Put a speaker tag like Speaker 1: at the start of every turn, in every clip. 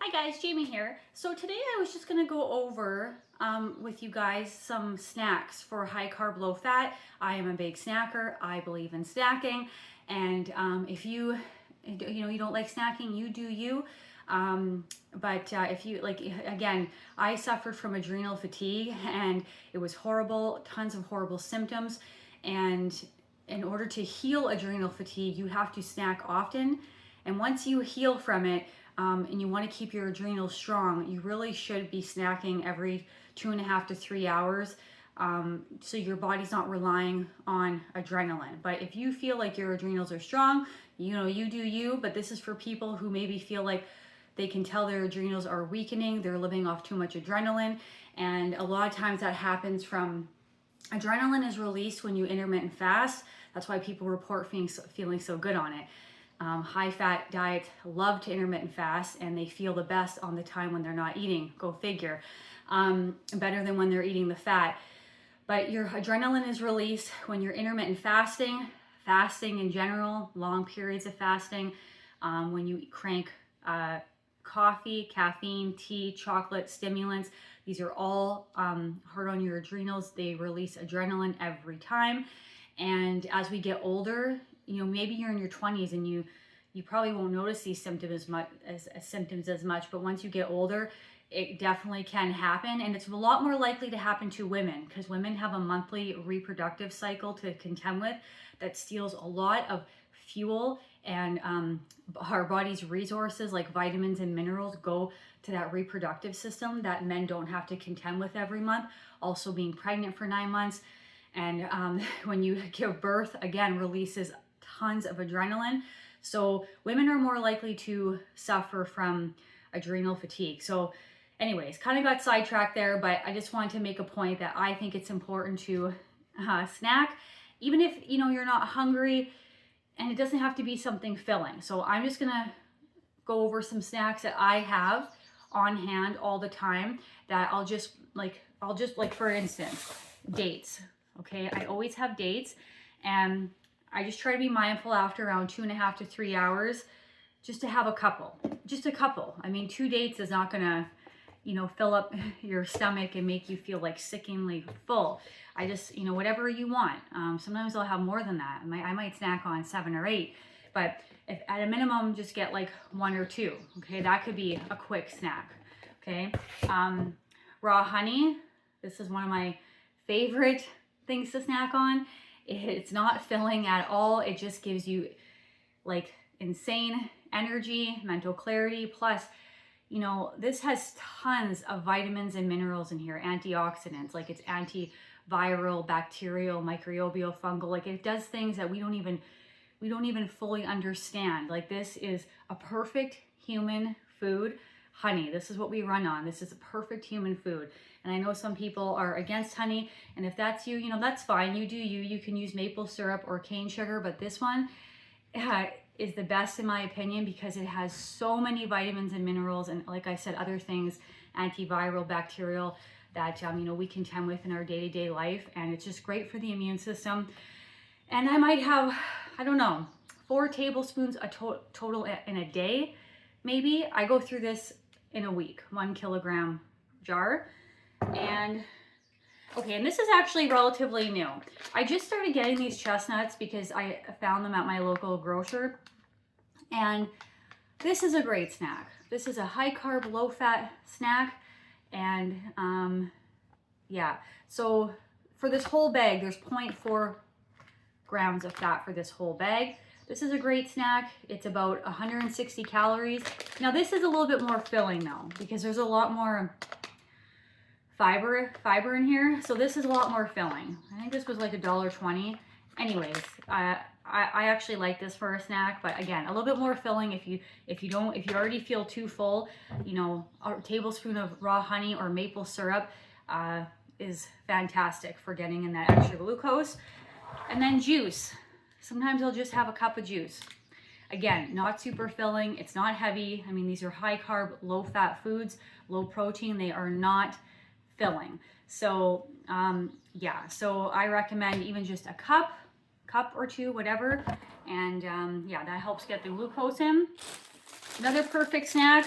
Speaker 1: Hi guys, Jamie here. So today I was just gonna go over with you guys some snacks for high carb, low fat. I am a big snacker. I believe in snacking, and if you don't like snacking, you do you. But if you like, again, I suffered from adrenal fatigue, and it was horrible. Tons of horrible symptoms, and in order to heal adrenal fatigue, you have to snack often. And once you heal from it, and you want to keep your adrenals strong, you really should be snacking every 2.5 to 3 hours, so your body's not relying on adrenaline. But if you feel like your adrenals are strong, you do you. But this is for people who maybe feel like they can tell their adrenals are weakening, they're living off too much adrenaline, and a lot of times that happens from adrenaline is released when you intermittent fast. That's why people report feeling so good on it. High fat diets love to intermittent fast, and they feel the best on the time when they're not eating. Go figure. Better than when they're eating the fat. But your adrenaline is released when you're intermittent fasting in general, long periods of fasting, when you crank coffee, caffeine, tea, chocolate, stimulants. These are all hard on your adrenals. They release adrenaline every time. And as we get older, maybe you're in your 20s and you probably won't notice these symptoms as much, but once you get older, it definitely can happen. And it's a lot more likely to happen to women, because women have a monthly reproductive cycle to contend with that steals a lot of fuel, and our body's resources like vitamins and minerals go to that reproductive system that men don't have to contend with every month. Also, being pregnant for 9 months, and when you give birth, again, releases tons of adrenaline. So women are more likely to suffer from adrenal fatigue. So anyways, kind of got sidetracked there, but I just wanted to make a point that I think it's important to snack, even if you're not hungry, and it doesn't have to be something filling. So I'm just gonna go over some snacks that I have on hand all the time that I'll just like for instance, dates. Okay, I always have dates, and I just try to be mindful after around 2.5 to 3 hours, just to have just a couple. I mean, 2 dates is not gonna, fill up your stomach and make you feel like sickeningly full. I just, whatever you want. Sometimes I'll have more than that. I might snack on 7 or 8, but if at a minimum, just get like 1 or 2. Okay, that could be a quick snack. Okay, raw honey. This is one of my favorite things to snack on. It's not filling at all. It just gives you like insane energy, mental clarity. Plus, this has tons of vitamins and minerals in here, antioxidants, like it's antiviral, bacterial, microbial, fungal. Like it does things that we don't even fully understand. Like this is a perfect human food. Honey, this is what we run on. This is a perfect human food. And I know some people are against honey, and if that's you, that's fine. You do you. You can use maple syrup or cane sugar, but this one is the best in my opinion, because it has so many vitamins and minerals, and like I said, other things, antiviral, bacterial, that we contend with in our day-to-day life, and it's just great for the immune system. And I might have, 4 tablespoons total in a day. Maybe I go through this in a week, 1 kilogram jar. And okay, and this is actually relatively new. I just started getting these chestnuts because I found them at my local grocer. And this is a great snack. This is a high carb, low fat snack. And yeah, so for this whole bag, there's 0.4 grams of fat for this whole bag. This is a great snack. It's about 160 calories. Now this is a little bit more filling though, because there's a lot more fiber in here. So this is a lot more filling. I think this was like $1.20. Anyways, I actually like this for a snack, but again, a little bit more filling. If you already feel too full, a tablespoon of raw honey or maple syrup is fantastic for getting in that extra glucose. And then juice. Sometimes I'll just have a cup of juice. Again, not super filling. It's not heavy. I mean, these are high carb, low fat foods, low protein. They are not filling. So yeah, so I recommend even just a cup or 2, whatever. And yeah, that helps get the glucose in. Another perfect snack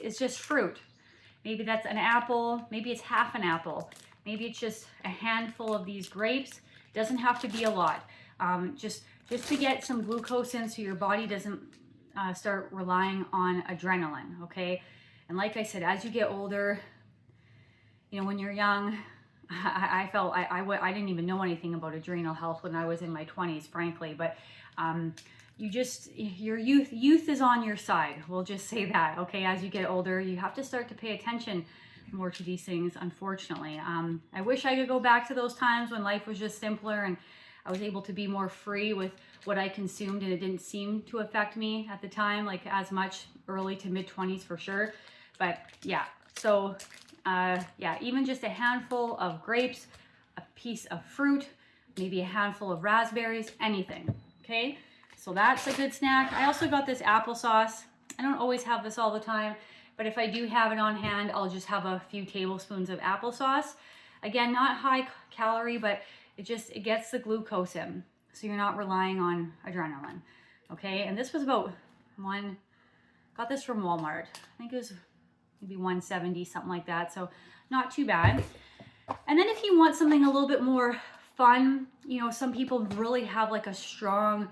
Speaker 1: is just fruit. Maybe that's an apple, maybe it's half an apple, maybe it's just a handful of these grapes. Doesn't have to be a lot. Just to get some glucose in so your body doesn't start relying on adrenaline, okay? And like I said, as you get older, you know, when you're young, I felt I didn't even know anything about adrenal health when I was in my 20s, frankly, but your youth is on your side. We'll just say that, okay? As you get older, you have to start to pay attention more to these things, unfortunately. I wish I could go back to those times when life was just simpler and I was able to be more free with what I consumed, and it didn't seem to affect me at the time, like as much, early to mid 20s for sure. But yeah, so yeah, even just a handful of grapes, a piece of fruit, maybe a handful of raspberries, anything, okay? So that's a good snack. I also got this applesauce. I don't always have this all the time, but if I do have it on hand, I'll just have a few tablespoons of applesauce. Again, not high calorie, but it gets the glucose in, so you're not relying on adrenaline, okay? And this was about got this from Walmart. I think it was maybe 170, something like that, so not too bad. And then if you want something a little bit more fun, you know, some people really have like a strong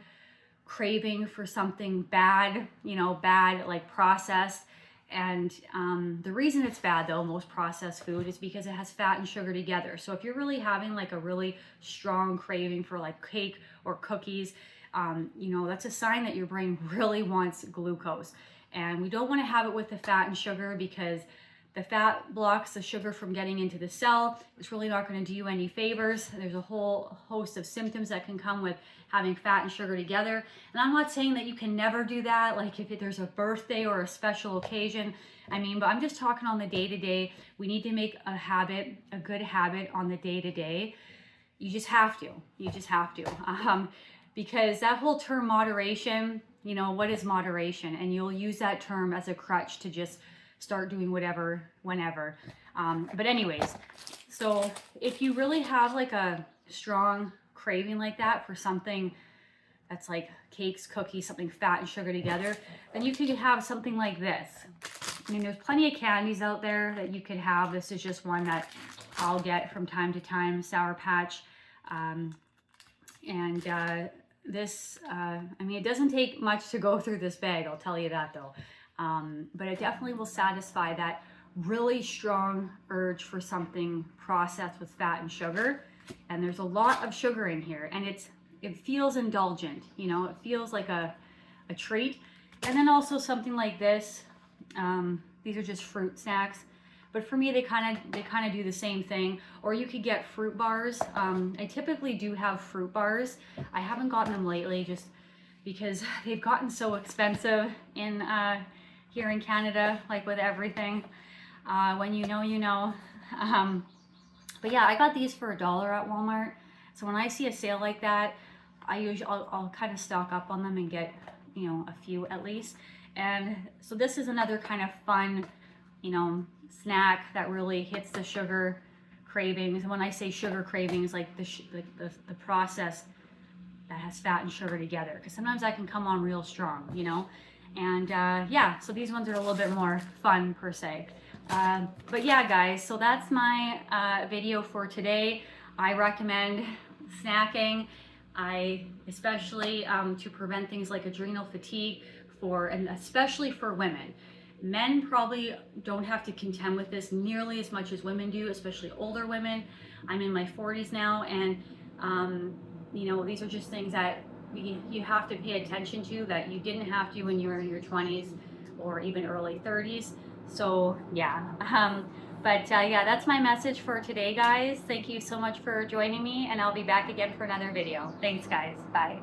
Speaker 1: craving for something bad, you know, bad like processed. And the reason it's bad though, most processed food, is because it has fat and sugar together. So if you're really having like a really strong craving for like cake or cookies, you know, that's a sign that your brain really wants glucose. And we don't want to have it with the fat and sugar, because the fat blocks the sugar from getting into the cell. It's really not going to do you any favors. There's a whole host of symptoms that can come with having fat and sugar together. And I'm not saying that you can never do that, like if there's a birthday or a special occasion. I mean, but I'm just talking on the day-to-day. We need to make a habit, a good habit on the day-to-day. You just have to. You just have to. Because that whole term moderation, you know, what is moderation? And you'll use that term as a crutch to just start doing whatever, whenever. But anyways, so if you really have like a strong craving like that for something that's like cakes, cookies, something fat and sugar together, then you could have something like this. I mean, there's plenty of candies out there that you could have. This is just one that I'll get from time to time, Sour Patch. This, I mean, it doesn't take much to go through this bag, I'll tell you that though. But it definitely will satisfy that really strong urge for something processed with fat and sugar. And there's a lot of sugar in here, and it feels indulgent, you know, it feels like a treat. And then also something like this, these are just fruit snacks, but for me they kind of do the same thing. Or you could get fruit bars. I typically do have fruit bars. I haven't gotten them lately just because they've gotten so expensive in here in Canada, like with everything. When you know, you know. But yeah, I got these for $1 at Walmart. So when I see a sale like that, I'll kind of stock up on them and get, you know, a few at least. And so this is another kind of fun, you know, snack that really hits the sugar cravings. And when I say sugar cravings, like the process that has fat and sugar together, because sometimes that can come on real strong, you know. And yeah, so these ones are a little bit more fun per se. But yeah, guys, so that's my video for today. I recommend snacking. Especially to prevent things like adrenal fatigue and especially for women. Men probably don't have to contend with this nearly as much as women do, especially older women. I'm in my 40s now, and you know, these are just things that you have to pay attention to that you didn't have to when you were in your 20s or even early 30s. So yeah, yeah, that's my message for today, guys. Thank you so much for joining me, and I'll be back again for another video. Thanks, guys. Bye.